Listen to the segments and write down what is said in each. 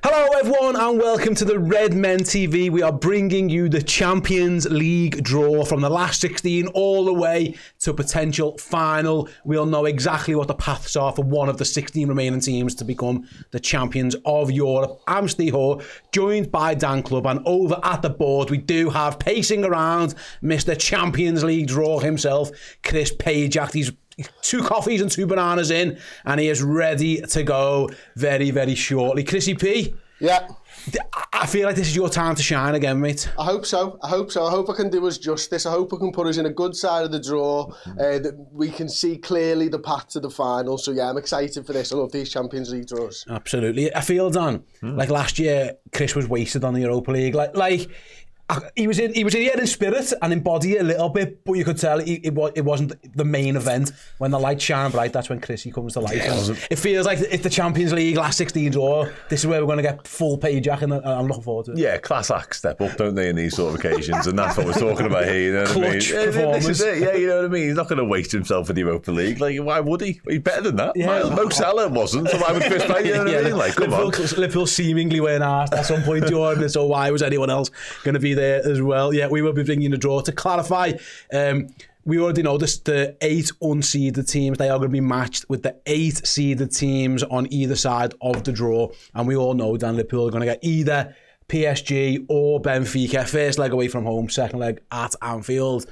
Hello everyone and welcome to the Redmen TV. We are bringing you the Champions League draw from the last 16 all the way to a potential final. We'll know exactly what the paths are for one of the 16 remaining teams to become the champions of Europe. I'm Ste, joined by Dan Club, and over at the board we do have pacing around Mr. Champions League draw himself, Chris Pajak. He's 2 coffees and 2 bananas in, and he is ready to go very, very shortly. Chrissy P. Yeah. I feel like this is your time to shine again, mate. I hope so. I hope I can do us justice. I hope I can put us in a good side of the draw, that we can see clearly the path to the final. So yeah, I'm excited for this. I love these Champions League draws. Absolutely. I feel, Dan, like last year, Chris was wasted on the Europa League. Like he was in here in spirit and in body a little bit, but you could tell it wasn't the main event. When the lights shine bright, that's when Chrissy comes to life. Yeah, it feels like it's the Champions League last 16 draw. This is where we're going to get full Pajak, and I'm looking forward to it. Yeah, class acts step up, don't they, in these sort of occasions? And that's what we're talking about here. You know what Clutch I mean? performance. This is it. Yeah, you know what I mean. He's not going to waste himself for the Europa League. Like, why would he? He's better than that. Yeah. Mo Salah wasn't. So why would Chris play? You know what I mean? Like, come on. Liverpool seemingly went asked at some point, Jordan. So why was anyone else going to be there as well? Yeah, we will be bringing the draw. To clarify, we already know this, the 8 unseeded teams, they are going to be matched with the 8 seeded teams on either side of the draw. And we all know Dan, Liverpool are going to get either PSG or Benfica. First leg away from home, second leg at Anfield.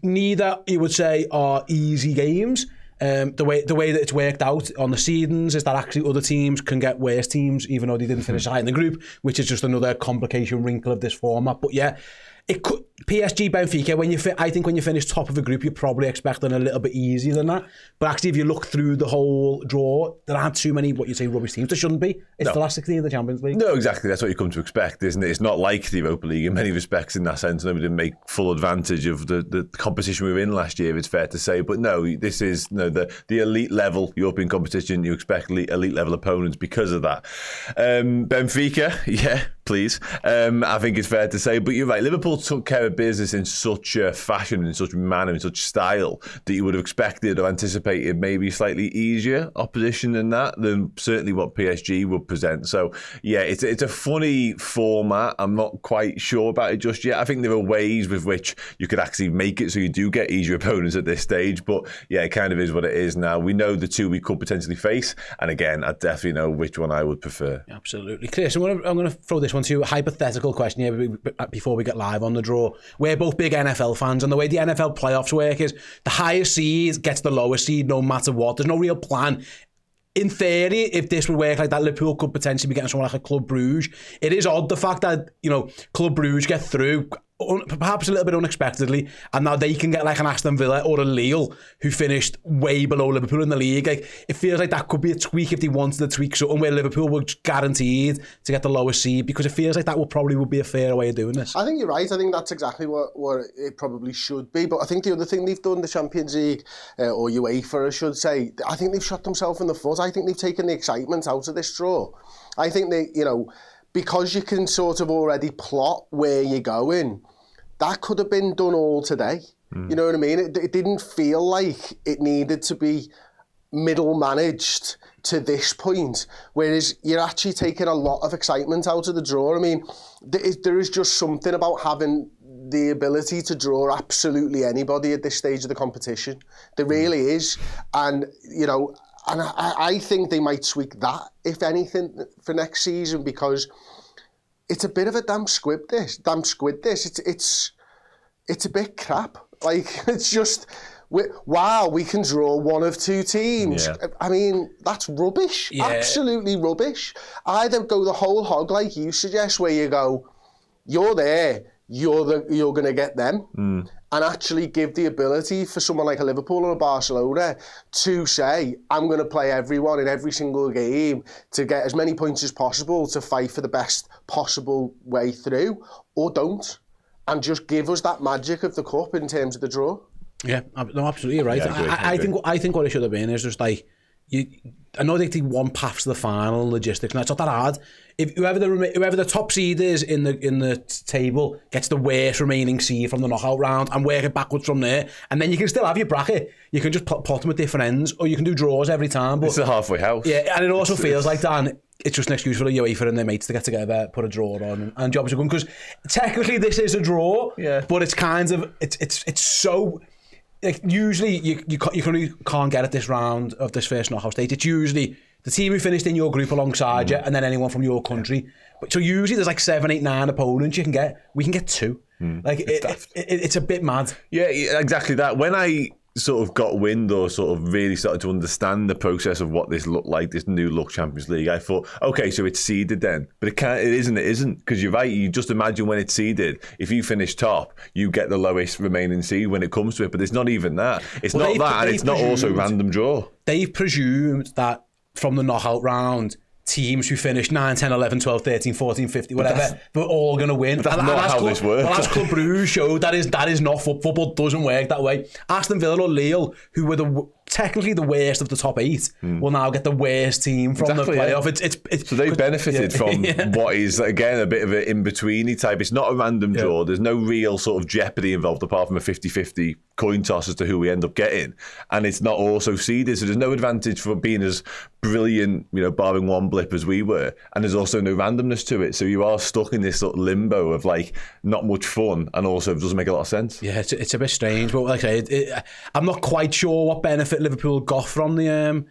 Neither, you would say, are easy games. The way that it's worked out on the seedings is that actually other teams can get worse teams, even though they didn't finish high in the group, which is just another complication, wrinkle of this format. But yeah, it could, PSG, Benfica, I think when you finish top of a group, you're probably expecting a little bit easier than that. But actually, if you look through the whole draw, there aren't too many, what you say, rubbish teams. There shouldn't be. It's the last 16 of the Champions League. No, exactly. That's what you come to expect, isn't it? It's not like the Europa League in many respects in that sense. Nobody didn't make full advantage of the competition we were in last year, it's fair to say. But no, this is the elite level European competition. You expect elite level opponents because of that. Benfica, yeah, please. I think it's fair to say. But you're right, Liverpool took care of business in such a fashion, in such manner, in such style that you would have expected or anticipated maybe slightly easier opposition than certainly what PSG would present. So yeah, it's a funny format. I'm not quite sure about it just yet. I think there are ways with which you could actually make it so you do get easier opponents at this stage. But yeah, it kind of is what it is now. We know the 2 we could potentially face, and again, I definitely know which one I would prefer. Absolutely, Chris. I'm going to throw this one to you. A hypothetical question here before we get live on the draw. We're both big NFL fans, and the way the NFL playoffs work is the highest seed gets the lowest seed no matter what. There's no real plan. In theory, if this would work like that, Liverpool could potentially be getting someone like a Club Brugge. It is odd, the fact that, Club Brugge get through perhaps a little bit unexpectedly, and now they can get like an Aston Villa or a Lille who finished way below Liverpool in the league. Like, it feels like that could be a tweak if they wanted to tweak something where Liverpool were guaranteed to get the lowest seed, because it feels like that would be a fair way of doing this. I think you're right. I think that's exactly what it probably should be. But I think the other thing they've done, the Champions League, or UEFA I should say, I think they've shot themselves in the foot. I think they've taken the excitement out of this draw. I think they, because you can sort of already plot where you're going, that could have been done all today. You know what I mean? It didn't feel like it needed to be middle managed to this point, whereas you're actually taking a lot of excitement out of the draw. I mean, there is just something about having the ability to draw absolutely anybody at this stage of the competition. There really is. And, and I think they might tweak that, if anything, for next season, because it's a bit of a damn squid this. It's a bit crap. Like, it's just, wow, we can draw one of 2 teams. Yeah. I mean, that's rubbish. Yeah. Absolutely rubbish. Either go the whole hog like you suggest, where you go, you're there, you're going to get them, and actually give the ability for someone like a Liverpool or a Barcelona to say, I'm going to play everyone in every single game to get as many points as possible to fight for the best possible way through, or don't, and just give us that magic of the cup in terms of the draw. Yeah, no, absolutely right. Yeah, I think what it should have been is just like, I know they take one path to the final, logistics, and it's not that hard. If whoever the top seed is in the table gets the worst remaining seed from the knockout round and work it backwards from there, and then you can still have your bracket. You can just pot them at different ends, or you can do draws every time. But it's a halfway house. Yeah, and it also feels like, Dan, it's just an excuse for the UEFA and their mates to get together, put a draw on, and jobs are going. Because technically this is a draw, but it's kind of it's so. Like, usually you can't get at this round of this first knockout stage. It's usually the team who finished in your group alongside you, and then anyone from your country. But so usually there's like 7, 8, 9 opponents you can get. We can get 2. Like it's a bit mad. Yeah, exactly that. When I sort of got wind or sort of really started to understand the process of what this looked like, this new look Champions League, I thought, okay, so it's seeded then. But it isn't. Because you're right, you just imagine when it's seeded, if you finish top, you get the lowest remaining seed when it comes to it. But it's not even that. It's not that, and it's not also random draw. They've presumed that from the knockout round, teams who finished 9, 10, 11, 12, 13, 14, 15, whatever, they're all going to win. But that's not how this works. Well, as Club Brugge showed, that is not football. Doesn't work that way. Aston Villa or Lille, who were technically the worst of the top 8, will now get the worst team from the playoff. It's so they've benefited from what is, again, a bit of an in-betweeny type. It's not a random draw. There's no real sort of jeopardy involved apart from a 50-50 coin toss as to who we end up getting. And it's not also seeded, so there's no advantage for being as brilliant, barring one blip as we were. And there's also no randomness to it. So you are stuck in this sort of limbo of like not much fun, and also it doesn't make a lot of sense. Yeah, it's a bit strange, but like I say, I'm not quite sure what benefit Liverpool got from the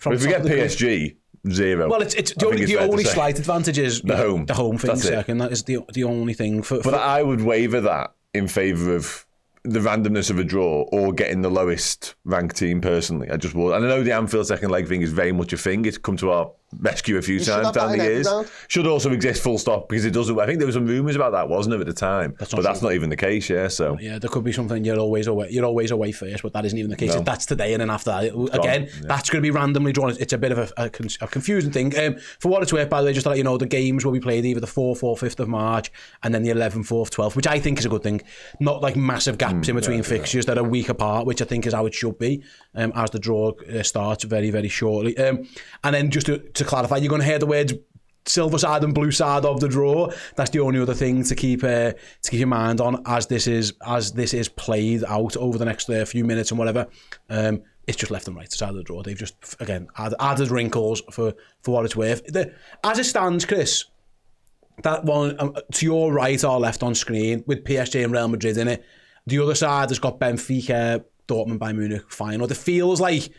But if we get PSG, 0. Well, it's the only slight advantage is the home thing. Second, that is the only thing But I would waver that in favour of the randomness of a draw or getting the lowest ranked team personally. I just would. And I know the Anfield second leg thing is very much a thing. It's come to our rescue a few times down the years. Should also exist full stop, because it doesn't. I think there was some rumours about that, wasn't there, at the time? That's not even the case, so yeah, there could be something. You're always away first, but that isn't even the case. No. That's today, and then after that, that's going to be randomly drawn. It's a bit of a confusing thing. For what it's worth, by the way, just to let you know, the games will be played either the 4th or 5th of March, and then the 11th, 4th, 12th, which I think is a good thing. Not like massive gaps in between fixtures that are a week apart, which I think is how it should be, as the draw starts very, very shortly. And then just to clarify, you're going to hear the words silver side and blue side of the draw. That's the only other thing to keep your mind on as this is played out over the next few minutes and whatever. It's just left and right side of the draw. They've just again added wrinkles for what it's worth. As it stands, Chris, that one to your right or left on screen with PSG and Real Madrid in it. The other side has got Benfica, Dortmund, Bayern Munich final. It feels like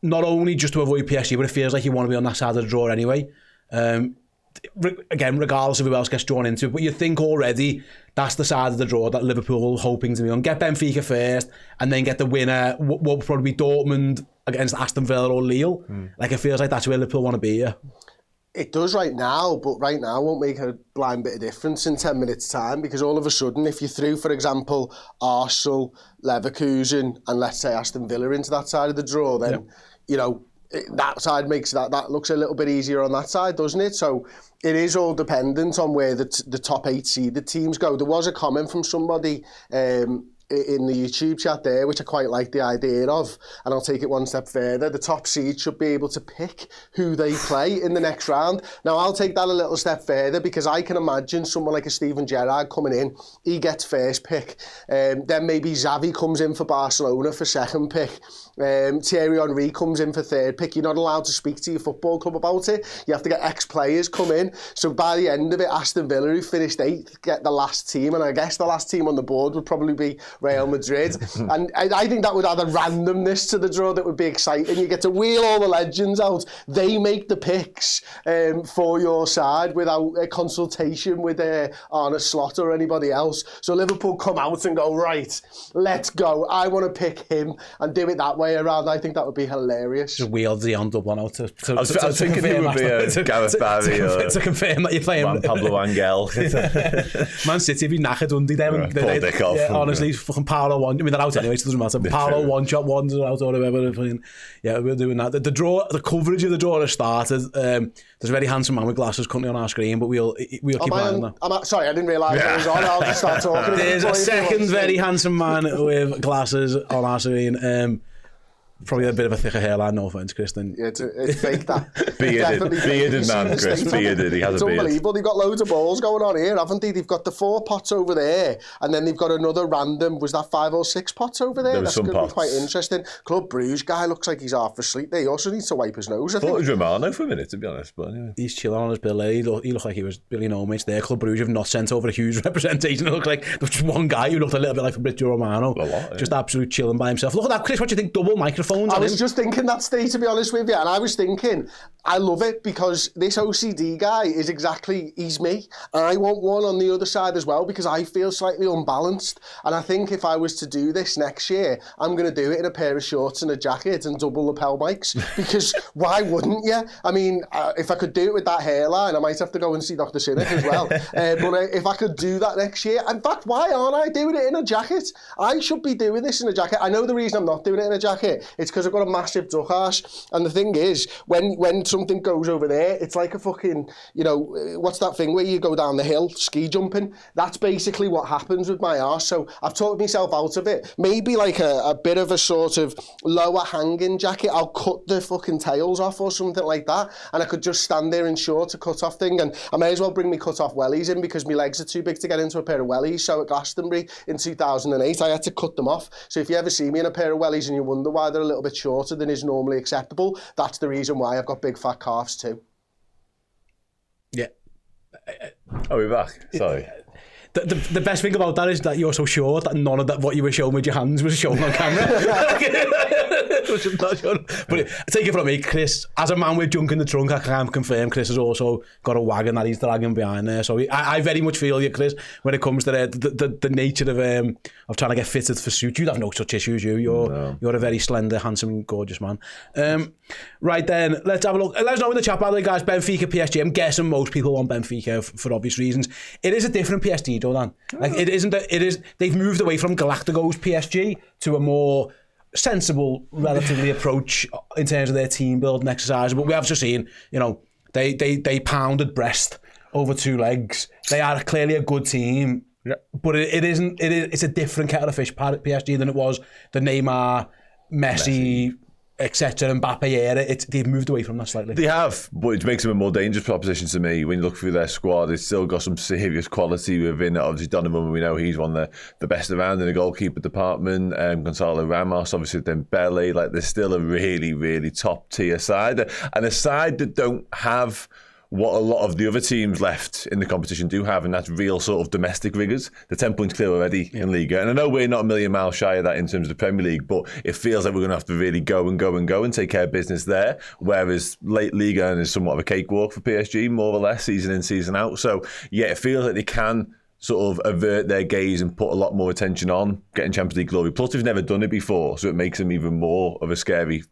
not only just to avoid PSG, but it feels like you want to be on that side of the draw anyway. Again, regardless of who else gets drawn into it, but you think already that's the side of the draw that Liverpool hoping to be on. Get Benfica first, and then get the winner. What will probably be Dortmund against Aston Villa or Lille. Like, it feels like that's where Liverpool want to be. Yeah. It does right now, but right now won't make a blind bit of difference in 10 minutes' time, because all of a sudden, if you threw, for example, Arsenal, Leverkusen, and let's say Aston Villa into that side of the draw, then, that side makes that looks a little bit easier on that side, doesn't it? So it is all dependent on where the top 8 seeded teams go. There was a comment from somebody in the YouTube chat there, which I quite like the idea of, and I'll take it one step further. The top seed should be able to pick who they play in the next round. Now, I'll take that a little step further, because I can imagine someone like a Steven Gerrard coming in, he gets first pick, then maybe Xavi comes in for Barcelona for second pick, Thierry Henry comes in for third pick. You're not allowed to speak to your football club about it. You have to get ex-players come in. So by the end of it, Aston Villa, who finished 8th, get the last team, and I guess the last team on the board would probably be Real Madrid. And I think that would add a randomness to the draw that would be exciting. You get to wheel all the legends out. They make the picks for your side without a consultation with Arne Slot or anybody else. So Liverpool come out and go, right, let's go. I want to pick him, and do it that way around. I think that would be hilarious. Just wheel Dion Dublin out to I was thinking it would be a Gareth Barry to confirm that you're playing Juan Pablo Angel. Man City be knackered under them. Paul Dickoff. Yeah, honestly, fucking Paolo one. I mean, they're out anyway, so it doesn't matter. Paolo one shot ones are out or whatever. Yeah, we're doing that. The coverage of the draw has started. There's a very handsome man with glasses currently on our screen, but we'll keep an eye on that. Sorry, I didn't realise it was on. I'll just start talking. There's a second very handsome man with glasses on our screen. Probably a bit of a thicker hairline, no offence, Chris. Yeah, it's fake that. Bearded man, Chris. Bearded. He has it's a beard. Unbelievable. They've got loads of balls going on here, haven't they? They've got the 4 pots over there, and then they've got another random, was that 5 or 6 pots over there? That's going to be quite interesting. Club Bruges guy looks like he's half asleep there. He also needs to wipe his nose, I think. Thought it was Romano for a minute, to be honest. But anyway. He's chilling on his bill there. He looked like he was Billy No Mates there. Club Bruges have not sent over a huge representation. It looked like there was just one guy who looked a little bit like Fabrizio Romano. Just absolute chilling by himself. Look at that, Chris. What do you think? Double microphones. I was just thinking that, Steve, to be honest with you, and I was thinking, I love it because this OCD guy is he's me. I want one on the other side as well because I feel slightly unbalanced. And I think if I was to do this next year, I'm going to do it in a pair of shorts and a jacket and double lapel mics because why wouldn't you? I mean, if I could do it with that hairline, I might have to go and see Dr. Cynic as well. But if I could do that next year, in fact, why aren't I doing it in a jacket? I should be doing this in a jacket. I know the reason I'm not doing it in a jacket, it's because I've got a massive duck arse. And the thing is, when something goes over there, it's like a fucking, what's that thing where you go down the hill, ski jumping? That's basically what happens with my arse. So I've talked myself out of it. Maybe like a bit of a sort of lower hanging jacket. I'll cut the fucking tails off or something like that. And I could just stand there in shorts, a cut off thing. And I may as well bring me cut off wellies in because my legs are too big to get into a pair of wellies. So at Glastonbury in 2008, I had to cut them off. So if you ever see me in a pair of wellies and you wonder why they're a little bit shorter than is normally acceptable, that's the reason why. I've got big fat calves too. Yeah. Oh, we're back. Sorry. The best thing about that is that you're so short that none of that what you were showing with your hands was shown on camera. But take it from me, Chris, as a man with junk in the trunk, I can confirm Chris has also got a wagon that he's dragging behind there. So I very much feel you, Chris, when it comes to the nature of trying to get fitted for suit. You have no such issues, you're a very slender, handsome, gorgeous man. Right then, let's have a look. Let us know in the chat, by the way, guys. Benfica, PSG. I'm guessing most people want Benfica for obvious reasons. It is a different PSG, Jordan. Like it isn't. It is. They've moved away from Galacticos PSG to a more sensible, relatively approach in terms of their team building exercise. But we have just seen, they pounded Brest over 2 legs. They are clearly a good team, but it's a different kettle of fish, PSG, than it was the Neymar, Messi etc. Mbappe era. They've moved away from that slightly. They have, but it makes them a more dangerous proposition to me. When you look through their squad, it's still got some serious quality within it. Obviously Donovan, we know he's one of the best around in the goalkeeper department. Gonzalo Ramos, obviously Dembele. Like, they're still a really, really top tier side, and a side that don't have what a lot of the other teams left in the competition do have, and that's real sort of domestic rigours. They're 10 points clear already in Liga. And I know we're not a million miles shy of that in terms of the Premier League, but it feels like we're going to have to really go and take care of business there, whereas late Liga is somewhat of a cakewalk for PSG, more or less, season in, season out. So, yeah, it feels like they can sort of avert their gaze and put a lot more attention on getting Champions League glory. Plus, they've never done it before, so it makes them even more of a scary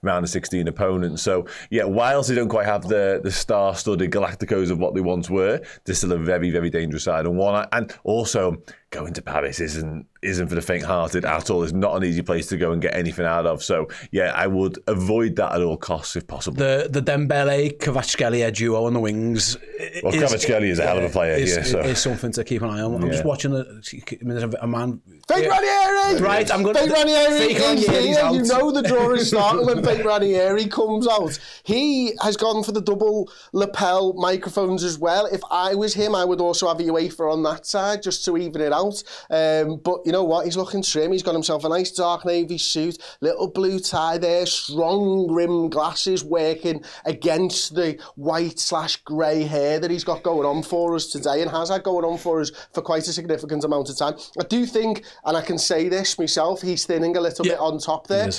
round of 16 opponents. So yeah, whilst they don't quite have the star-studded Galacticos of what they once were, they're still a very, very dangerous side. And also going to Paris isn't for the faint-hearted at all. It's not an easy place to go and get anything out of. So yeah, I would avoid that at all costs if possible. The Dembele Kvaratskhelia duo on the wings. Well, Kvaratskhelia is a hell of a player. Is something to keep an eye on. I'm just watching there's a man. Fake Ranieri! Right, I'm going to. Fake Ranieri is here. You know the draw is starting when Fake Ranieri comes out. He has gone for the double lapel microphones as well. If I was him, I would also have a UEFA on that side just to even it out. But you know what? He's looking trim. He's got himself a nice dark navy suit, little blue tie there, strong rim glasses working against the white/grey hair that he's got going on for us today and has had going on for us for quite a significant amount of time. I do think, and I can say this myself, he's thinning a little bit on top there.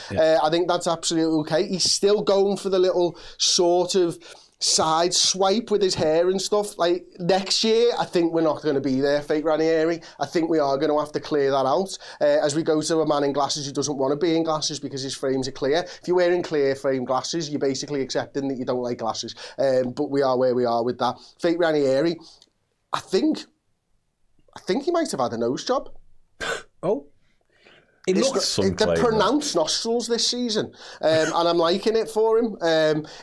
I think that's absolutely okay. He's still going for the little sort of side swipe with his hair and stuff. Like, next year, I think we're not going to be there, Fake Ranieri. I think we are going to have to clear that out as we go to a man in glasses who doesn't want to be in glasses because his frames are clear. If you're wearing clear frame glasses, you're basically accepting that you don't like glasses. But we are where we are with that. Fake Ranieri, I think he might have had a nose job. Oh. It looks they're pronounced nostrils this season, and I'm liking it for him.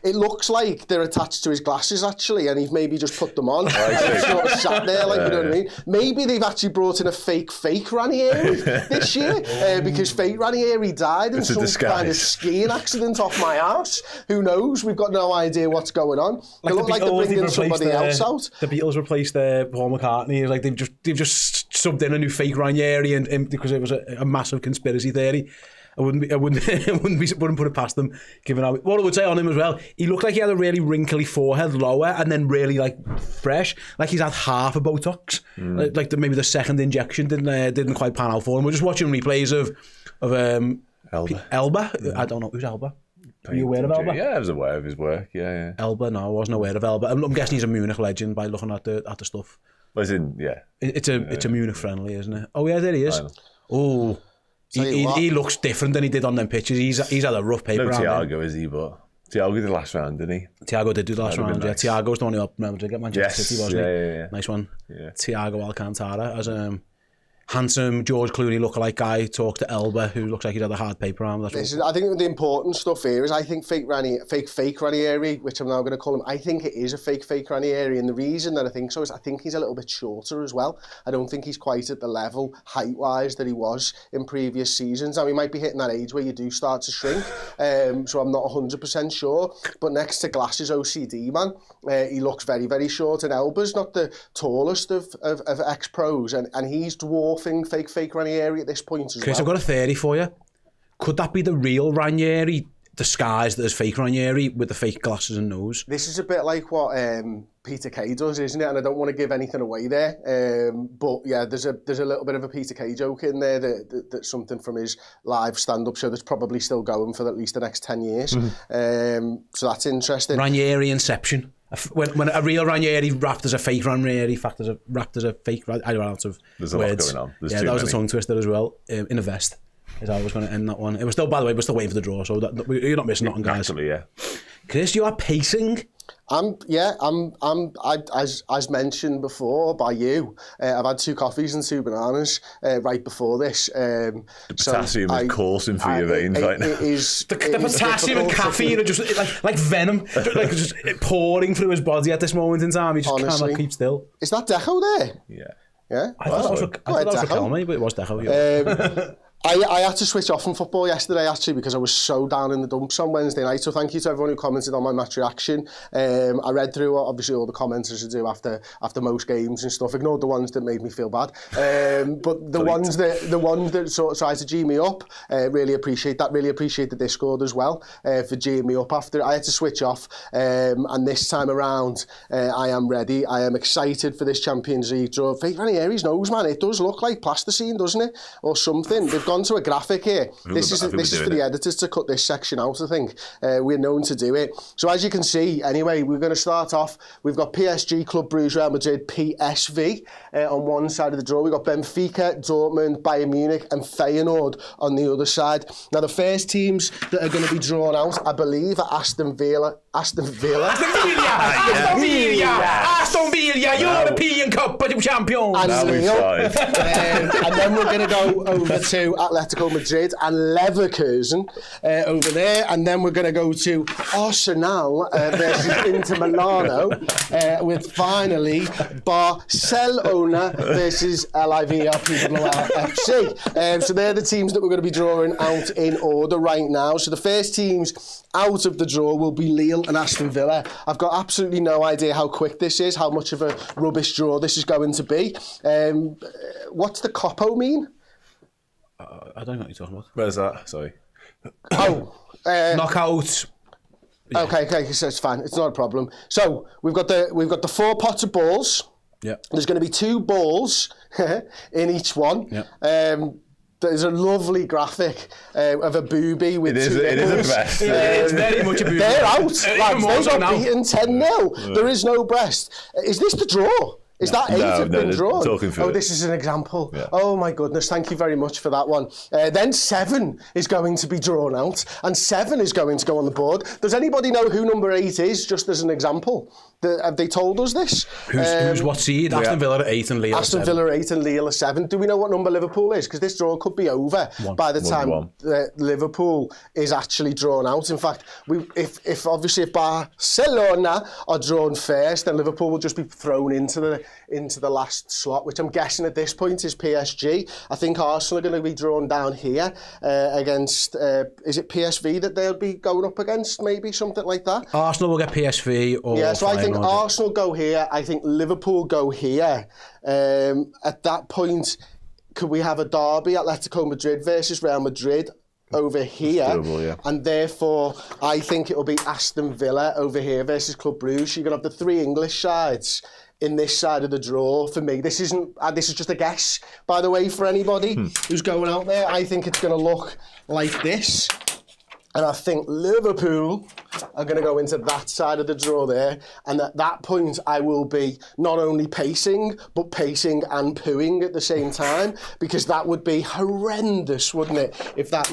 It looks like they're attached to his glasses actually, and he's maybe just put them on. And he's sort of sat there, like, you know what I mean. Maybe they've actually brought in a fake Ranieri this year, because fake Ranieri died in some kind of skiing accident off my arse. Who knows? We've got no idea what's going on. They look like they're bringing somebody else out. The Beatles replaced Paul McCartney. Like they've just subbed in a new fake Ranieri, and because it was a massive conspiracy theory. I wouldn't put it past them. Given out what I would say on him as well, he looked like he had a really wrinkly forehead, lower, and then really like fresh, like he's had half a Botox. Like maybe the second injection didn't quite pan out for him. We're just watching replays of Elba. I don't know who's Elba. Are you aware of Elba? Yeah, I was aware of his work. Yeah. Elba, no, I wasn't aware of Elba. I'm guessing he's a Munich legend by looking at the stuff. As in, yeah. It's a Munich friendly, isn't it? Oh yeah, there he is. Oh, he looks different than he did on them pitches. He's had a rough paper. No Thiago, is he? But Thiago did the last round, didn't he? Thiago did do the last round. Nice. Yeah, Thiago's the one who helped Madrid get Manchester City, wasn't he? Yeah. Nice one. Yeah. Thiago Alcantara as handsome George Clooney lookalike guy talked to Elba, who looks like he'd had a hard paper arm. I think the important stuff here is I think fake Ranieri, which I'm now going to call him, I think it is a fake Ranieri, and the reason that I think so is I think he's a little bit shorter as well. I don't think he's quite at the level height-wise that he was in previous seasons. Now, he might be hitting that age where you do start to shrink, so I'm not 100% sure. But next to Glass's OCD, man, he looks very, very short, and Elba's not the tallest of ex-pros, and he's dwarfing fake Ranieri at this point as Chris, well. I've got a theory for you. Could that be the real Ranieri disguised as fake Ranieri with the fake glasses and nose? This is a bit like what Peter Kay does, isn't it? And I don't want to give anything away there, but yeah, there's a little bit of a Peter Kay joke in there that's something from his live stand-up show that's probably still going for at least the next 10 years. So that's interesting. Ranieri Inception. When a real Ranieri wrapped as a fake Ranieri, wrapped as a fake. I don't know out of There's words. A lot going on. There's that was a tongue twister as well. In a vest is how I was going to end that one. It was still, by the way, we're still waiting for the draw, so you're not missing nothing, guys. Actually, yeah. Chris, you are pacing. As mentioned before by you, I've had 2 coffees and 2 bananas right before this. The potassium is coursing through your veins right now. The potassium and caffeine are just like venom, just pouring through his body at this moment in time. He just cannot keep still. Is that Deco there? Yeah. I thought that was for Kelmy, but it was Deco. Yeah. I had to switch off from football yesterday actually because I was so down in the dumps on Wednesday night, so thank you to everyone who commented on my match reaction. I read through obviously all the comments as I do after most games and stuff, ignored the ones that made me feel bad, but the ones that sort of tried to G me up, really appreciate the Discord as well for G'ing me up after. I had to switch off, and this time around I am ready. I am excited for this Champions League draw. Fake Ranieri's nose, man, it does look like plasticine, doesn't it, or something. They've gone to a graphic here. This is for the editors to cut this section out, I think. We're known to do it. So as you can see, anyway, we're going to start off. We've got PSG, Club Brugge, Real Madrid, PSV on one side of the draw. We've got Benfica, Dortmund, Bayern Munich and Feyenoord on the other side. Now, the first teams that are going to be drawn out, I believe, are Aston Villa, European Cup champion. And Lille. And then we're going to go over to Atletico Madrid and Leverkusen over there, and then we're going to go to Arsenal versus Inter Milano, with finally Barcelona versus LIVRPWRFC. So they're the teams that we're going to be drawing out in order right now. So the first teams out of the draw will be Lille and Aston Villa. I've got absolutely no idea how quick this is, how much of a rubbish draw this is going to be. What's the Copo mean? I don't know what you're talking about. Where's that? Sorry. Knockout. Yeah. Okay, so it's fine. It's not a problem. So we've got the 4 pots of balls. Yeah. There's going to be 2 balls in each one. Yeah. There's a lovely graphic of a booby with 2 nipples. It is a breast. It's very much a booby. They're out, lads. They got beaten 10-0. There is no breast. Is this the draw? Is that 8 have been drawn? This is an example. Yeah. Oh my goodness, thank you very much for that one. Then 7 is going to be drawn out, and 7 is going to go on the board. Does anybody know who number 8 is, just as an example? Have they told us this? Who's what seed? Aston Villa at 8 and Lille at 7. Aston Villa at 8 and Lille at 7. Do we know what number Liverpool is? Because this draw could be over by the time Liverpool is actually drawn out. In fact, if Barcelona are drawn first, then Liverpool will just be thrown into the last slot, which I'm guessing at this point is PSG. I think Arsenal are going to be drawn down here against, is it PSV that they'll be going up against, maybe something like that? Arsenal will get PSV or so I think Arsenal go here, I think Liverpool go here. At that point, could we have a derby, Atletico Madrid versus Real Madrid over here? Doable, yeah. And therefore, I think it will be Aston Villa over here versus Club Brugge. You're going to have the 3 English sides in this side of the draw. For me, this is just a guess, by the way, for anybody who's going out there. I think it's going to look like this. And I think Liverpool are going to go into that side of the draw there. And at that point, I will be not only pacing, but pacing and pooing at the same time, because that would be horrendous, wouldn't it, if that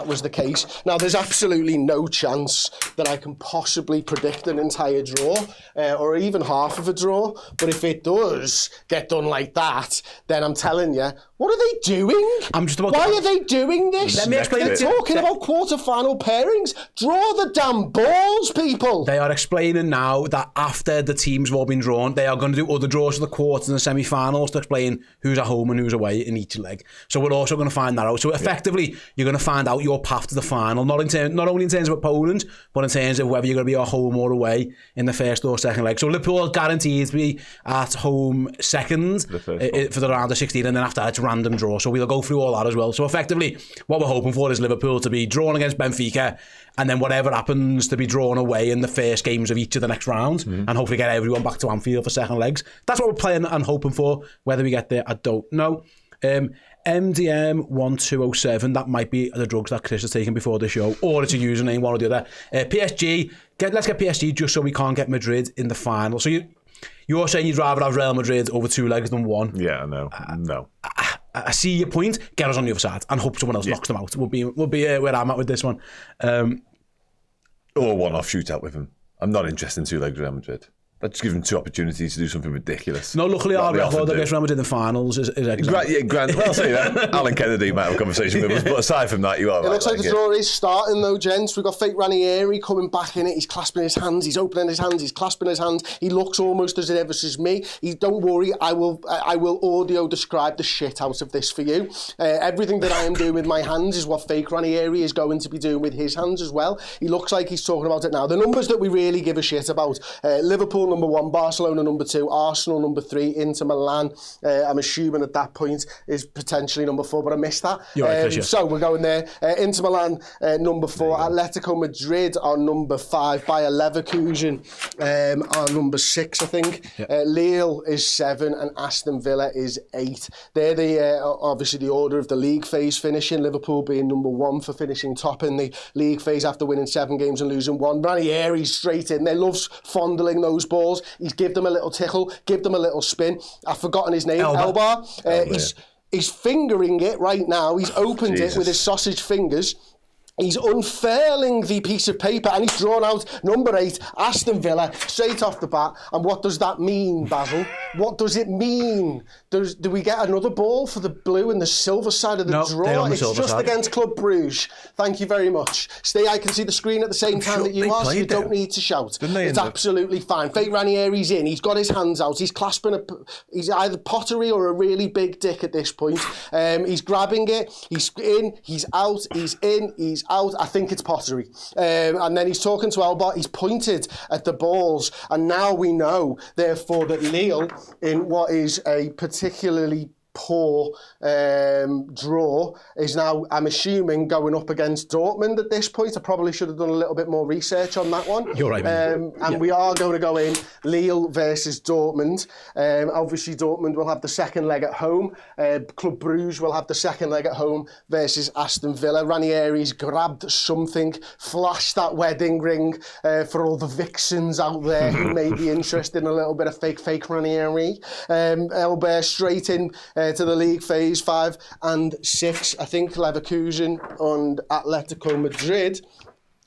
was the case. Now, there's absolutely no chance that I can possibly predict an entire draw or even half of a draw. But if it does get done like that, then I'm telling you, what are they doing? Why are they doing this? Let me explain They're talking about quarter-final pairings. Draw the damn balls, people. They are explaining now that after the teams have all been drawn, they are going to do other draws for the quarters and the semi-finals to explain who's at home and who's away in each leg. So we're also going to find that out. So effectively, you're going to find out your path to the final, not only in terms of opponents, but in terms of whether you're going to be at home or away in the first or second leg. So Liverpool are guaranteed to be at home second for the round of 16, and then after that it's random draw. So we'll go through all that as well. So effectively, what we're hoping for is Liverpool to be drawn against Benfica, and then whatever happens to be drawn away in the first games of each of the next rounds, and hopefully get everyone back to Anfield for second legs. That's what we're playing and hoping for. Whether we get there, I don't know. MDM 1207, that might be the drugs that Chris has taken before the show, or it's a username, one or the other. PSG, let's get PSG just so we can't get Madrid in the final. So you're saying you'd rather have Real Madrid over 2 legs than 1? Yeah, no. I see your point. Get us on the other side and hope someone else knocks them out. Will be where I'm at with this one. Or one-off shootout with him. I'm not interested in 2 legs Real Madrid. That just gives them 2 opportunities to do something ridiculous. No, luckily our record against Real Madrid in the finals is excellent. Well, I'll say that. Alan Kennedy might have a conversation with us, but aside from that, you are right. It looks like the draw is starting though, gents. We've got fake Ranieri coming back in it. He's clasping his hands, he's opening his hands, he's clasping his hands. He looks almost as nervous as me. Don't worry, I will audio describe the shit out of this for you. Everything that I am doing with my hands is what fake Ranieri is going to be doing with his hands as well. He looks like he's talking about it now. The numbers that we really give a shit about: Liverpool number 1, Barcelona number 2, Arsenal number 3, Inter Milan, I'm assuming at that point, is potentially number 4, but I missed that. So we're going there. Inter Milan number 4, Atletico Madrid are number 5, Bayer Leverkusen are number 6, I think. Lille is 7 and Aston Villa is 8. They're obviously the order of the league phase finishing, Liverpool being number 1 for finishing top in the league phase after winning 7 games and losing 1. Ranieri's straight in. They love fondling those balls. He's give them a little tickle, give them a little spin. I've forgotten his name, Elbar. He's fingering it right now. He's opened it with his sausage fingers. He's unfurling the piece of paper and he's drawn out number 8, Aston Villa, straight off the bat. And what does that mean, Basil? What does it mean? Do we get another ball for the blue and the silver side of the draw? It's just side. Against Club Brugge. Thank you very much. I can see the screen at the same time that you are, so you don't need to shout. It's absolutely fine. Fake Ranieri's in. He's got his hands out. He's clasping he's either pottery or a really big dick at this point. He's grabbing it. He's in. He's out. He's in. He's out. I think it's pottery. And then he's talking to Elbot. He's pointed at the balls. And now we know, therefore, that Lille, in what is a particularly poor draw, is now, I'm assuming, going up against Dortmund at this point. I probably should have done a little bit more research on that one. You're right, man. And we are going to go in Lille versus Dortmund. Obviously, Dortmund will have the second leg at home. Club Brugge will have the second leg at home versus Aston Villa. Ranieri's grabbed something, flashed that wedding ring for all the vixens out there who may be interested in a little bit of fake Ranieri. Elber straight in to the league phase 5 and 6. I think Leverkusen and Atletico Madrid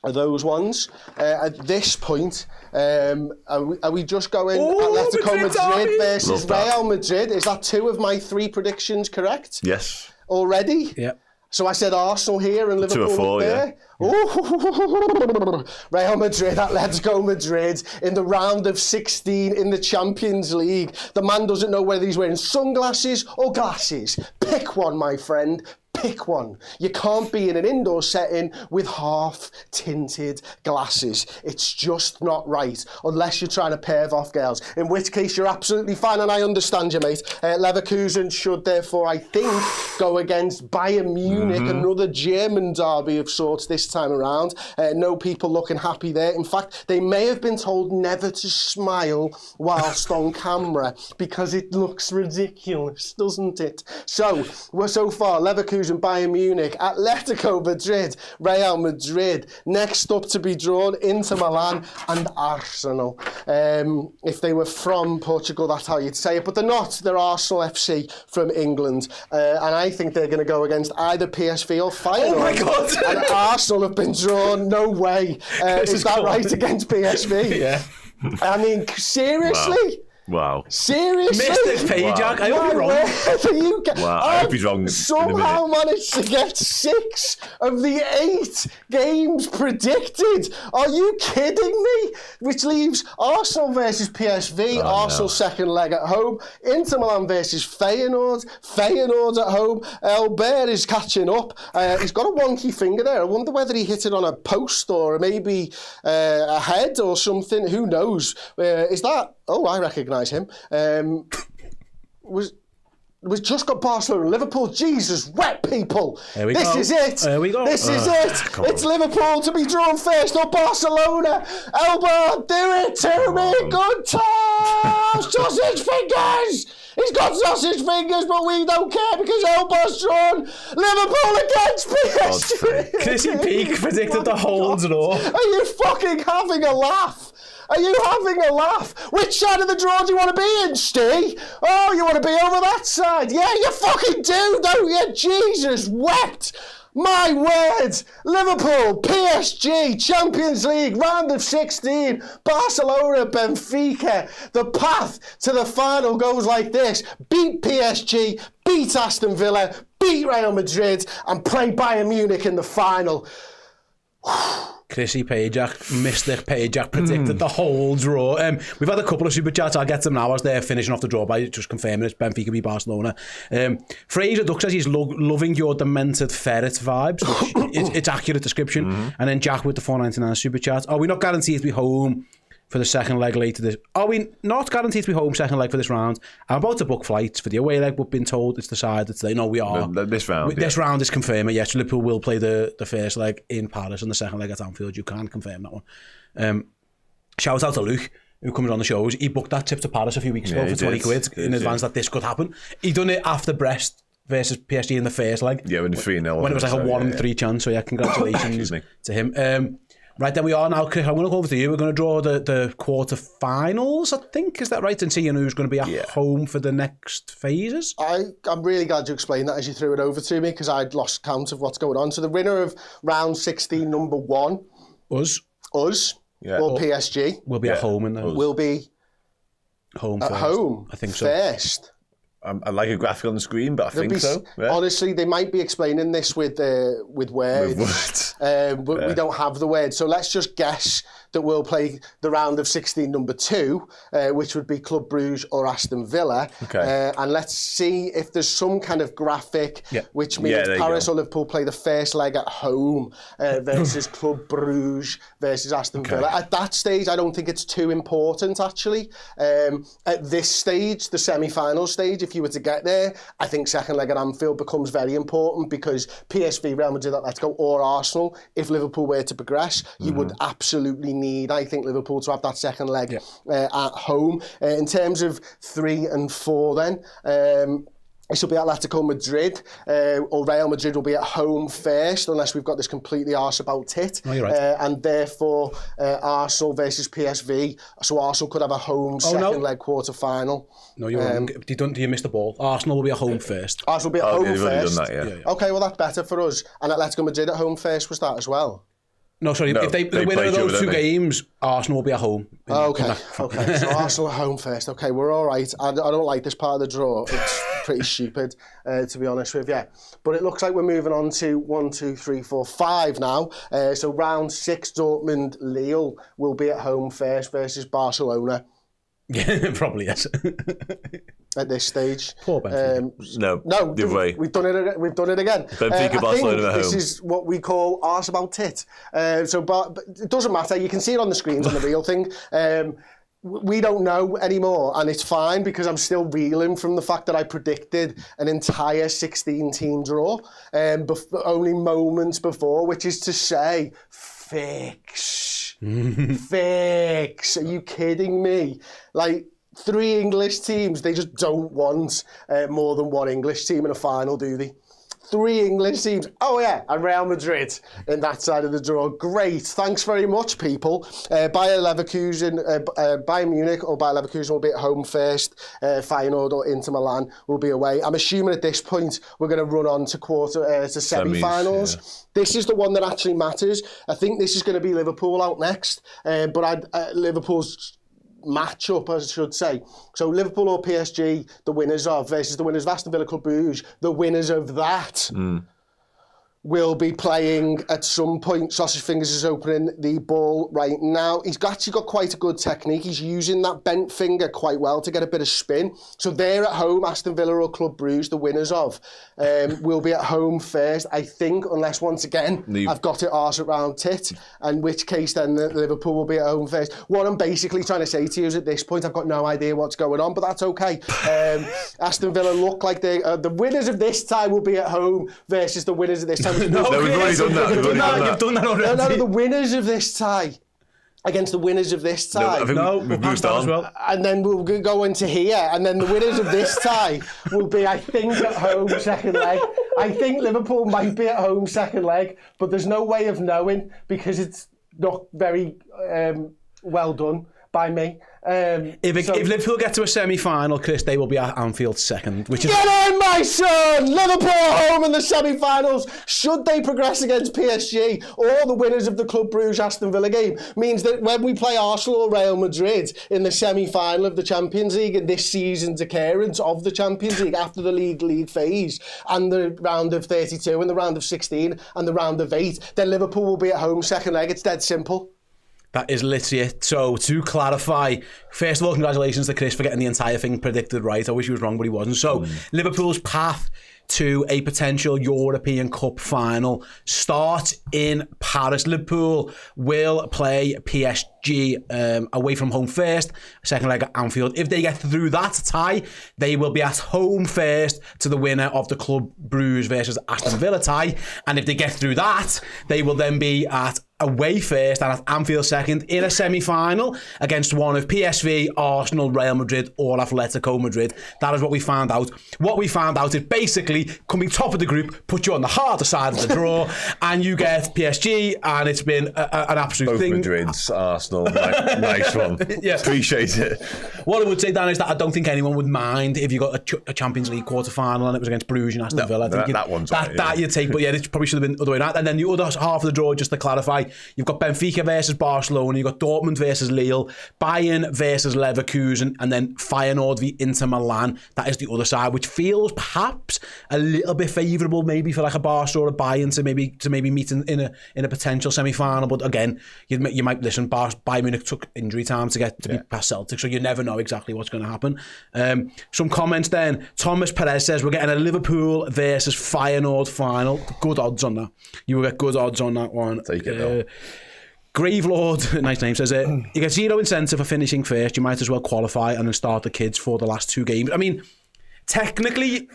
are those ones. At this point, are we just going Atletico Madrid versus Real Madrid? Is that 2 of my 3 predictions correct? Yes. Already? Yeah. So I said Arsenal here and Liverpool 2 or 4, there. yeah. Ooh. Real Madrid, Atletico Madrid in the round of 16 in the Champions League. The man doesn't know whether he's wearing sunglasses or glasses. Pick one, my friend. Pick one. You can't be in an indoor setting with half-tinted glasses. It's just not right, unless you're trying to perv off girls, in which case you're absolutely fine, and I understand you, mate. Leverkusen should, therefore, I think, go against Bayern Munich, another German derby of sorts this time around. No people looking happy there. In fact, they may have been told never to smile whilst on camera, because it looks ridiculous, doesn't it? So, we're so far, Leverkusen, Bayern Munich, Atletico Madrid, Real Madrid. Next up to be drawn, Inter Milan and Arsenal. If they were from Portugal, that's how you'd say it, but they're not. They're Arsenal FC from England, and I think they're going to go against either PSV or Feyenoord. Oh my God! And Arsenal have been drawn. No way. Is that right against PSV? Yeah. I mean, seriously? Wow. Seriously? Mystic Pajak, I hope you're wrong. Wow, I hope he's wrong. Somehow managed to get 6 of the 8 games predicted. Are you kidding me? Which leaves Arsenal versus PSV, Arsenal second leg at home, Inter Milan versus Feyenoord, Feyenoord at home. Albert is catching up. He's got a wonky finger there. I wonder whether he hit it on a post or maybe a head or something. Who knows? Is that... Oh, I recognise him. We've just got Barcelona and Liverpool. Jesus, wet people. This is it. Here we go. This is it. It's Liverpool to be drawn first, or Barcelona. Elbow, do it to me. Good time. Sausage fingers. He's got sausage fingers, but we don't care because Elbow's drawn. Liverpool against PSG. Chrissy Peak predicted the whole draw. Are you fucking having a laugh? Are you having a laugh? Which side of the draw do you want to be in, Steve? Oh, you want to be over that side? Yeah, you fucking do, don't you? Jesus, wept. My word. Liverpool, PSG, Champions League, round of 16, Barcelona, Benfica. The path to the final goes like this. Beat PSG, beat Aston Villa, beat Real Madrid, and play Bayern Munich in the final. Chrissy Pajak, Mystic Pajak predicted the whole draw. We've had a couple of super chats. I'll get them now as they're finishing off the draw by just confirming it's Benfica v Barcelona. Fraser Duck says he's loving your demented ferret vibes, which it's accurate description. And then Jack with the $4.99 super chat. Are we not guaranteed to be home for the second leg later this? Are we not guaranteed to be home second leg for this round? I'm about to book flights for the away leg, but been told it's decided today. No, we are. This round. This round is confirming. Yes, Liverpool will play the first leg in Paris and the second leg at Anfield. You can confirm that one. Shout out to Luke, who comes on the shows. He booked that trip to Paris a few weeks ago for 20 quid in advance that this could happen. He done it after Brest versus PSG in the first leg. Yeah, when the 3-0. When it was like a 1 in 3 chance. So yeah, congratulations to him. Right, then we are now, Chris, I'm going to go over to you. We're going to draw the quarter-finals, I think. Is that right? And see who's going to be at home for the next phases? I'm really glad you explained that as you threw it over to me, because I'd lost count of what's going on. So the winner of round 16, number 1. Us. Yeah. Or PSG. We'll be at home in those. We'll be home at first. home. I think so. First. I like a graphic on the screen, but I think so. Yeah. Honestly, they might be explaining this with words. But we don't have the words. So let's just guess that we'll play the round of 16, number 2, which would be Club Brugge or Aston Villa. Okay. And let's see if there's some kind of graphic, which means Paris or Liverpool play the first leg at home versus Club Brugge versus Aston Villa. At that stage, I don't think it's too important, actually. At this stage, the semi-final stage, if you were to get there, I think second leg at Anfield becomes very important, because PSV, Real Madrid, Atletico or Arsenal, if Liverpool were to progress, you would absolutely need, I think, Liverpool to have that second leg at home. In terms of 3 and 4 then, this will be Atletico Madrid, or Real Madrid will be at home first, unless we've got this completely arse about tit. No, you're right. And therefore, Arsenal versus PSV. So Arsenal could have a home second leg quarter final. No, you're wrong. You missed the ball. Arsenal will be at home first. Arsenal will be at home they've first. Already done that, Okay, well, that's better for us. And Atletico Madrid at home first was that as well? No, sorry. No, if they they win play those each other, two don't they? games, Arsenal will be at home. Okay. So Arsenal at home first. Okay, we're all right. I don't like this part of the draw. It's pretty stupid, to be honest with you. But it looks like we're moving on to 1, 2, 3, 4, 5 now. So round 6, Dortmund, Lille will be at home first versus Barcelona. Yeah, probably yes. At this stage. Poor Benfica. No, the other way. We've done it again. Benfica, Barcelona at home. This is what we call arse about tit. But it doesn't matter. You can see it on the screens on the real thing. We don't know anymore, and it's fine because I'm still reeling from the fact that I predicted an entire 16-team draw only moments before, which is to say, fix. Are you kidding me? Like, 3 English teams, they just don't want more than 1 English team in a final, do they? 3 English teams. Oh yeah, and Real Madrid in that side of the draw. Great. Thanks very much, people. Bayern Munich or Bayer Leverkusen will be at home first. Feyenoord or Inter Milan will be away. I'm assuming at this point we're going to run on to semi-finals. Yeah. This is the one that actually matters. I think this is going to be Liverpool out next, but Liverpool's match-up, I should say. So Liverpool or PSG, the winners of, versus the winners of Aston Villa Club Brugge, the winners of that will be playing at some point. Sausage Fingers is opening the ball right now. He's actually got quite a good technique. He's using that bent finger quite well to get a bit of spin. So they're at home, Aston Villa or Club Brugge, the winners of, will be at home first, I think, unless once again I've got it arse around tit, in which case then Liverpool will be at home first. What I'm basically trying to say to you is at this point I've got no idea what's going on, but that's okay. Aston Villa look like they the winners of this tie will be at home versus the winners of this tie. No, we've already done that. You've done that already. No, the winners of this tie against the winners of this tie. We've moved on. As well. And then we'll go into here, and then the winners of this tie will be, I think, at home second leg. I think Liverpool might be at home second leg, but there's no way of knowing because it's not very well done by me. If Liverpool get to a semi-final, Chris, they will be at Anfield second. Which is Get in, my son! Liverpool home in the semi-finals. Should they progress against PSG or the winners of the Club Brugge Aston Villa game, means that when we play Arsenal or Real Madrid in the semi-final of the Champions League in this season's occurrence of the Champions League after the league phase and the round of 32 and the round of 16 and the round of 8, then Liverpool will be at home second leg. It's dead simple. That is literally it. So, to clarify, first of all, congratulations to Chris for getting the entire thing predicted right. I wish he was wrong, but he wasn't. So, Liverpool's path to a potential European Cup final starts in Paris. Liverpool will play PSG away from home first, second leg at Anfield. If they get through that tie, they will be at home first to the winner of the Club Brugge versus Aston Villa tie. And if they get through that, they will then be at away first and at Anfield second in a semi-final against one of PSV, Arsenal, Real Madrid or Atletico Madrid. That is what we found out. What we found out is basically coming top of the group, put you on the harder side of the draw and you get PSG, and it's been an absolute Both thing. Madrid's, Arsenal, nice one. Yeah. Appreciate it. What I would say, Dan, is that I don't think anyone would mind if you got a Champions League quarter-final and it was against Bruges and Aston Villa. I think that one's right, that you'd take, but yeah, it probably should have been the other way around. And then the other half of the draw, just to clarify, you've got Benfica versus Barcelona, you've got Dortmund versus Lille, Bayern versus Leverkusen, and then Feyenoord v Inter Milan. That is the other side, which feels perhaps a little bit favourable maybe for like a Barca or a Bayern to maybe meet in a potential semi-final. But again, you might listen, Bayern Munich took injury time to be past Celtic, so you never know exactly what's going to happen. Some comments then. Thomas Perez says we're getting a Liverpool versus Feyenoord final. Good odds on that. You will get good odds on that one. Take it though. Gravelord, nice name, says you get zero incentive for finishing first. You might as well qualify and then start the kids for the last 2 games. I mean, technically,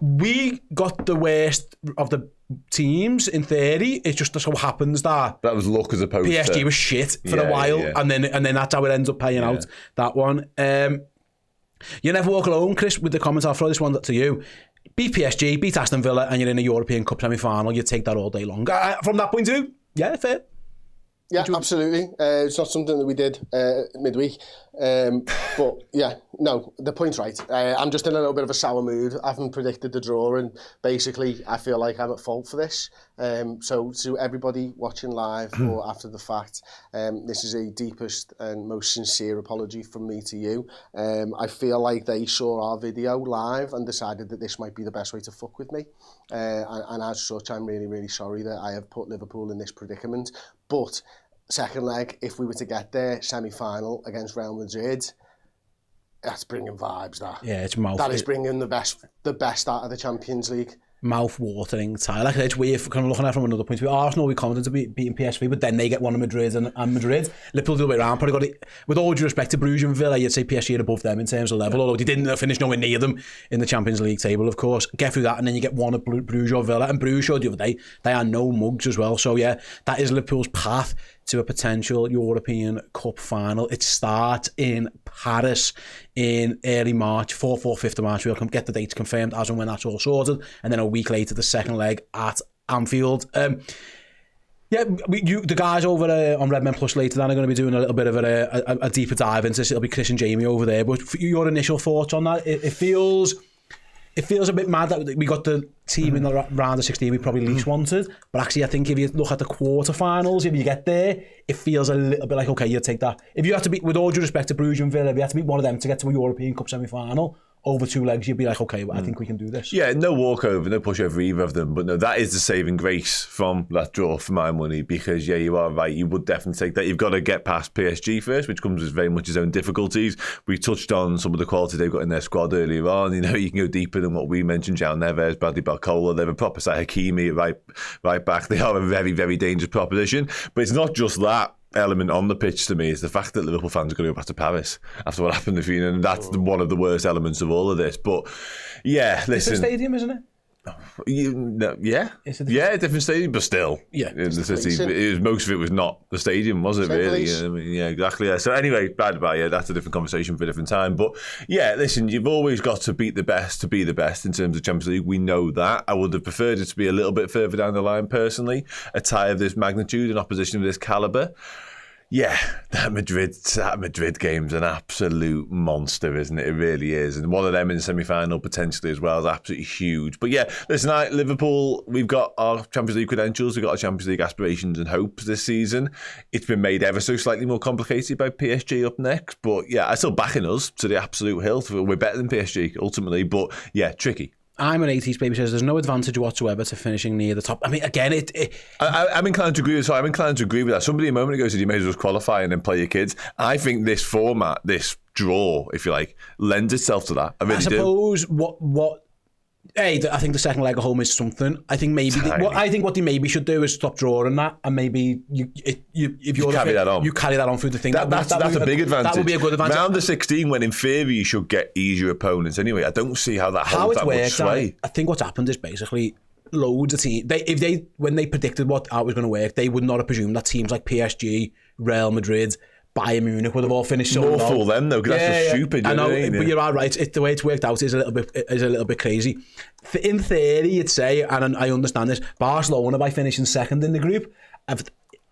we got the worst of the teams in theory. It just so happens that was luck as opposed PSG to was shit for a while, and then that's how it ends up paying out. That one. You never walk alone, Chris. With the comments, I'll throw this one to you. Beat PSG, beat Aston Villa, and you're in a European Cup semi-final. You take that all day long. From that point of view, yeah, fair. Yeah, absolutely. It's not something that we did midweek. But yeah, no, the point's right. I'm just in a little bit of a sour mood. I haven't predicted the draw, and basically I feel like I'm at fault for this. So to everybody watching live or after the fact, this is a deepest and most sincere apology from me to you. I feel like they saw our video live and decided that this might be the best way to fuck with me. And as such, I'm really, really sorry that I have put Liverpool in this predicament. But second leg, if we were to get there, semi-final against Real Madrid, that's bringing vibes. It's mouth. That is bringing the best out of the Champions League. Mouth-watering tie. Like, it's weird kind of looking at it from another point of view. Arsenal, we confident to be beating PSV, but then they get one of Madrid and Madrid. Liverpool the other way around. Probably got it, with all due respect to Bruges and Villa, you'd say PSG are above them in terms of level, although they didn't finish nowhere near them in the Champions League table, of course. Get through that, and then you get one of Bruges or Villa, and Bruges showed the other day they are no mugs as well. So yeah, that is Liverpool's path to a potential European Cup final. It starts in Paris in early March, 4th or 5th of March. We'll get the dates confirmed as and when that's all sorted. And then a week later, the second leg at Anfield. The guys over on Redmen Plus later then are going to be doing a little bit of a deeper dive into this. It'll be Chris and Jamie over there. But for your initial thoughts on that, it feels a bit mad that we got the team in the round of 16 we probably least wanted. But actually, I think if you look at the quarterfinals, if you get there, it feels a little bit like, okay, you'll take that. If you have to beat, with all due respect to Bruges and Villa, if you have to beat one of them to get to a European Cup semi-final, over 2 legs, you'd be like, okay, I think we can do this. Yeah, no walkover, no pushover either of them. But no, that is the saving grace from that draw for my money, because, yeah, you are right. You would definitely take that. You've got to get past PSG first, which comes with very much its own difficulties. We touched on some of the quality they've got in their squad earlier on. You know, you can go deeper than what we mentioned. João Neves, Bradley Barcola, they have a proper side. Hakimi right back. They are a very, very dangerous proposition. But it's not just that element on the pitch to me. Is the fact that Liverpool fans are going to go back to Paris after what happened to Fina, and that's one of the worst elements of all of this. But yeah, listen, it's a stadium, isn't it? Different stadium, but still, the city. Most of it was not the stadium, was it? Really? Yeah, exactly. Yeah. So anyway, that's a different conversation for a different time. But yeah, listen, you've always got to beat the best to be the best in terms of Champions League. We know that. I would have preferred it to be a little bit further down the line, personally. A tie of this magnitude, an opposition of this calibre. Yeah, that Madrid game's an absolute monster, isn't it? It really is. And one of them in the semi-final potentially as well is absolutely huge. But yeah, listen, Liverpool, we've got our Champions League credentials, we've got our Champions League aspirations and hopes this season. It's been made ever so slightly more complicated by PSG up next. But yeah, I'm still backing us to the absolute hilt. We're better than PSG, ultimately. But yeah, tricky. I'm an 80s baby, says there's no advantage whatsoever to finishing near the top. I mean, again, I'm inclined to agree with that. Somebody a moment ago said you may as well qualify and then play your kids. I think this format, this draw, if you like, lends itself to that. I suppose I think the second leg at home is something. I think maybe what they maybe should do is stop drawing that, and maybe you carry that on through the thing. That's a big advantage. That would be a good advantage. Round of 16, when in theory you should get easier opponents anyway. I don't see how that holds that much sway. I think what's happened is basically loads of teams. When they predicted how it was going to work, they would not have presumed that teams like PSG, Real Madrid, Bayern Munich would have all finished so more low. For them though, because that's just stupid. I know, but you're right. The way it's worked out is a little bit crazy. In theory, you'd say, and I understand this, Barcelona, by finishing second in the group, have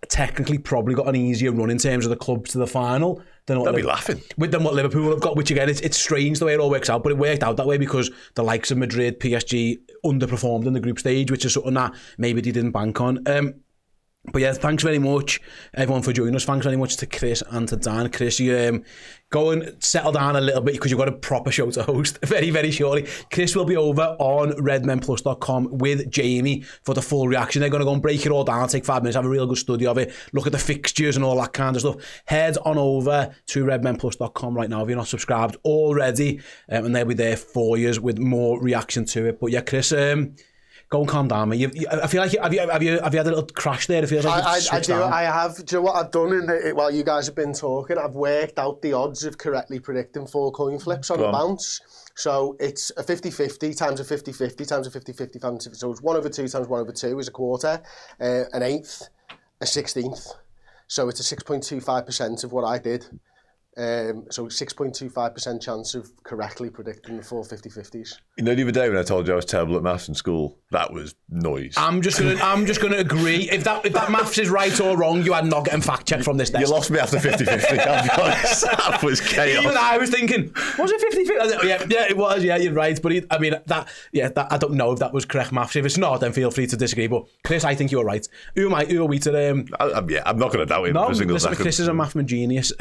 technically probably got an easier run in terms of the clubs to the final. They'll be laughing with them what Liverpool have got, which again, it's strange the way it all works out, but it worked out that way because the likes of Madrid, PSG underperformed in the group stage, which is something that maybe they didn't bank on. But yeah, thanks very much, everyone, for joining us. Thanks very much to Chris and to Dan. Chris, you go and settle down a little bit because you've got a proper show to host very, very shortly. Chris will be over on redmenplus.com with Jamie for the full reaction. They're going to go and break it all down, take 5 minutes, have a real good study of it, look at the fixtures and all that kind of stuff. Head on over to redmenplus.com right now if you're not subscribed already, and they'll be there for you with more reaction to it. But yeah, Chris, go and calm down, mate. I feel like have you had a little crash there? It feels like I do. Down. I have. Do you know what I've done while you guys have been talking? I've worked out the odds of correctly predicting 4 coin flips on a bounce. So it's a 50-50 times a 50-50 times a 50-50 times 50. So it's 1/2 times 1/2 is a quarter, an eighth, a 16th. So it's a 6.25% of what I did. So 6.25% chance of correctly predicting the 4 50-50s. You know, the other day when I told you I was terrible at maths in school, that was noise. I'm just gonna agree. If that maths is right or wrong, you are not getting fact checked from this desk. You lost me after 50-50, I'll be honest. That was chaos. Even I was thinking, was it 50-50? Yeah, it was. Yeah, you're right. But I don't know if that was correct maths. If it's not, then feel free to disagree. But Chris, I think you're right. Who are we to? I'm not going to doubt him for a single second. Chris is a mathman genius.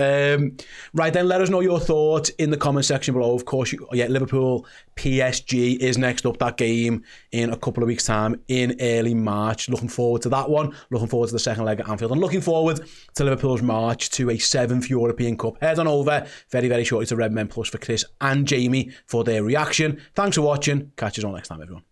Right then, let us know your thoughts in the comment section below. Of course, Liverpool PSG is next up. That game in a couple of weeks' time in early March. Looking forward to that one. Looking forward to the second leg at Anfield, and looking forward to Liverpool's march to a 7th European Cup. Head on over very, very shortly to Redmen Plus for Chris and Jamie for their reaction. Thanks for watching. Catch us all next time, everyone.